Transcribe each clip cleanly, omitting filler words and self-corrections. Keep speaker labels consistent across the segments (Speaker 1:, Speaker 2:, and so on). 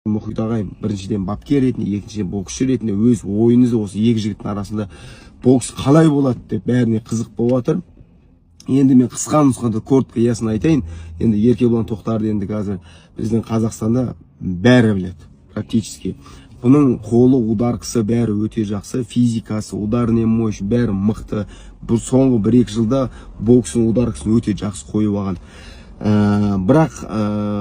Speaker 1: Мұхит ағайым біріншіден бапкер ретінде, екіншіден боксшы ретінде өз ойыңызды осы екі жігіттің арасында бокс қалай болады деп бәріне қызық болып жатыр. Енді мен қысқа нұсқада коротко ясын айтайын. Енді Еркебұлан Тоқтарды енді қазір біздің Қазақстанда бәрі біледі практически. Бұның қолы, ударкысы бәрі өте жақсы, физикасы, ударный мощь бәрі мықты. Бұл соңғы 1-2 жылда боксын ударкысын өте жақсы қойып алған. Бірақ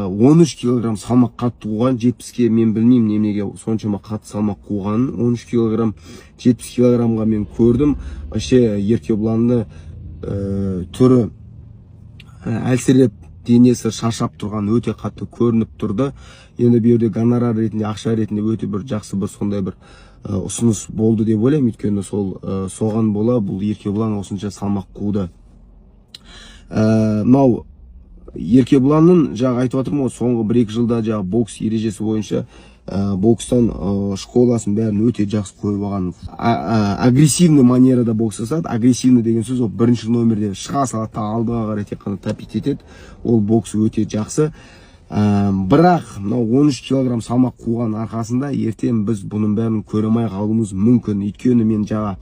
Speaker 1: 13 килограмм салмақ қатты қуған, 70-ке мен білмеймін немеге соншама қатты салмақ қуғанын. 13 килограмм, 70 килограммға мен көрдім. Вообще Еркебұланды түрі әлсіреп, денесі шаршап тұрған өте қатты көрініп тұрды. Енді бұл жерде гонорар ретінде, ақша ретінде өте бір жақсы бір сондай бір ұсыныс болды деп ойлаймын. Өйткені соған бола бұл Еркебұлан осынша салмақ қуды. Мынау Еркебұланның жаңа айтып отырмын ғой, соңғы 1-2 жылда жаңа бокс ережесі бойынша бокстан школасын бәрін өте жақсы қойып алған. Агрессивный манерада бокс жасады. Агрессивный деген сөз ол бірінші номерде шыға салады, алдыға қарай тек қана тапить етеді. Ол бокс өте жақсы. Бірақ 13 килограмм салмақ қуған арқасында ертең біз бұның бәрін көремей қалуымыз мүмкін. Өйткені мен жаңа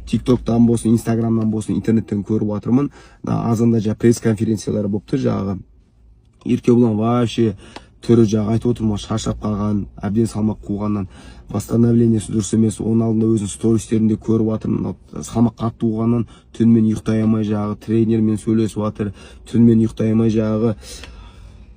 Speaker 1: TikToktан болсын, Instagramнан болсын, интернеттен көріп отырмын. Азанда жаңа пресс-конференциялары болыпты. Жаңағы Еркебұлан вообще түрі жаңа айтып отырмын, шаршап қалған, әбден салмақ қуғаннан восстановлениесі дұрыс емес. Оның алдында өзінің стористерінде көріп жатырмын. Салмақ қатты қуғаннан түнімен ұйықтай алмай жаңағы тренермен сөйлесіп жатыр. Түнімен ұйықтай алмай жаңағы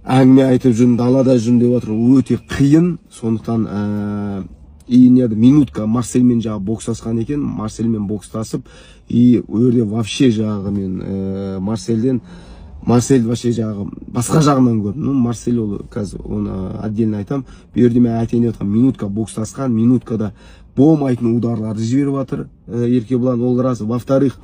Speaker 1: әңгіме айтып жүрмін, далада жүрмін деп жатыр. Өте қиын. Сондықтан минутка Марсельмен жаңа бокстасқан екен. Марсельмен бокстасып, өрде вообще жаңағы мен Марсельді вообще жаңағы басқа жағынан көрдім. Марсель ол қазір оны отдельно айтам. Бұл жерде мен айтайын деп жатқан минутка бокстасқан, минуткада болмайтын ударларды жіберіп жатыр Еркебұлан, ол рас. Во-вторых,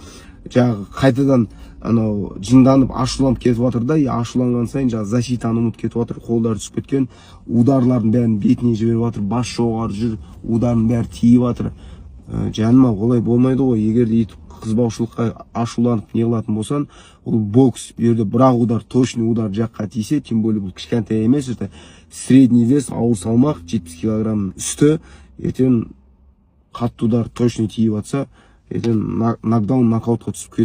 Speaker 1: жаңағы қайтадан анау жынданып ашуланып кетіп жатыр да, ашуланған сайын жаңағы защитаны ұмытып кетіп жатыр, қолдары түсіп кеткен, ударлардың бәрін бетіне жіберіп жатыр, бас жоғары жүр, удардың бәрі тиіп жатыр. Жаныма олай болмайды ғой. Егер де қызбаушылыққа ашуланып не қылатын болсан, ол бокс. Бұл жерде бірақ удар, точный удар жаққа тисе, тем более бұл кішкентай емес, это средний вес, ауыр салмақ, 70 килограмм үсті, ертең қатты удар точный тиіп жатса, ертең нокдаун, нокаутқа түсіп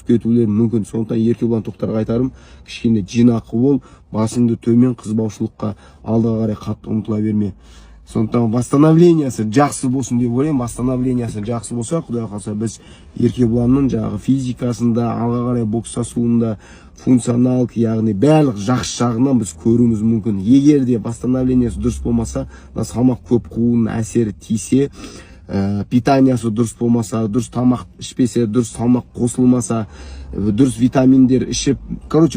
Speaker 1: кетулер мүмкін. Сондықтан Еркебұлан Тоқтарға айтарым, кішкене жинақы бол, басыңды төмен, қызбаушылыққа алдыға қарай қатты ұмтыла берме. Сондықтан восстановлениясы жақсы болсын деп ойлаймын. Восстановлениясы жақсы болса, құдай қаласа біз Еркебұланның жаңағы физикасында, алға қарай бокстасуында, функционалдық, яғни барлық жақсы жағынан біз көруіміз мүмкін. Егер де восстановлениясы дұрыс болмаса, салмақ көп қууының әсері тисе, питаниясы дұрыс болмаса, дұрыс тамақ ішпесе, дұрыс салмақ қосылмаса, дұрыс витаминдер ішіп,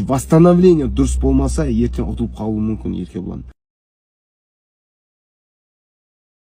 Speaker 1: восстановление дұрыс болмаса, ертең ұтылып қалуы мүмкін Еркебұлан.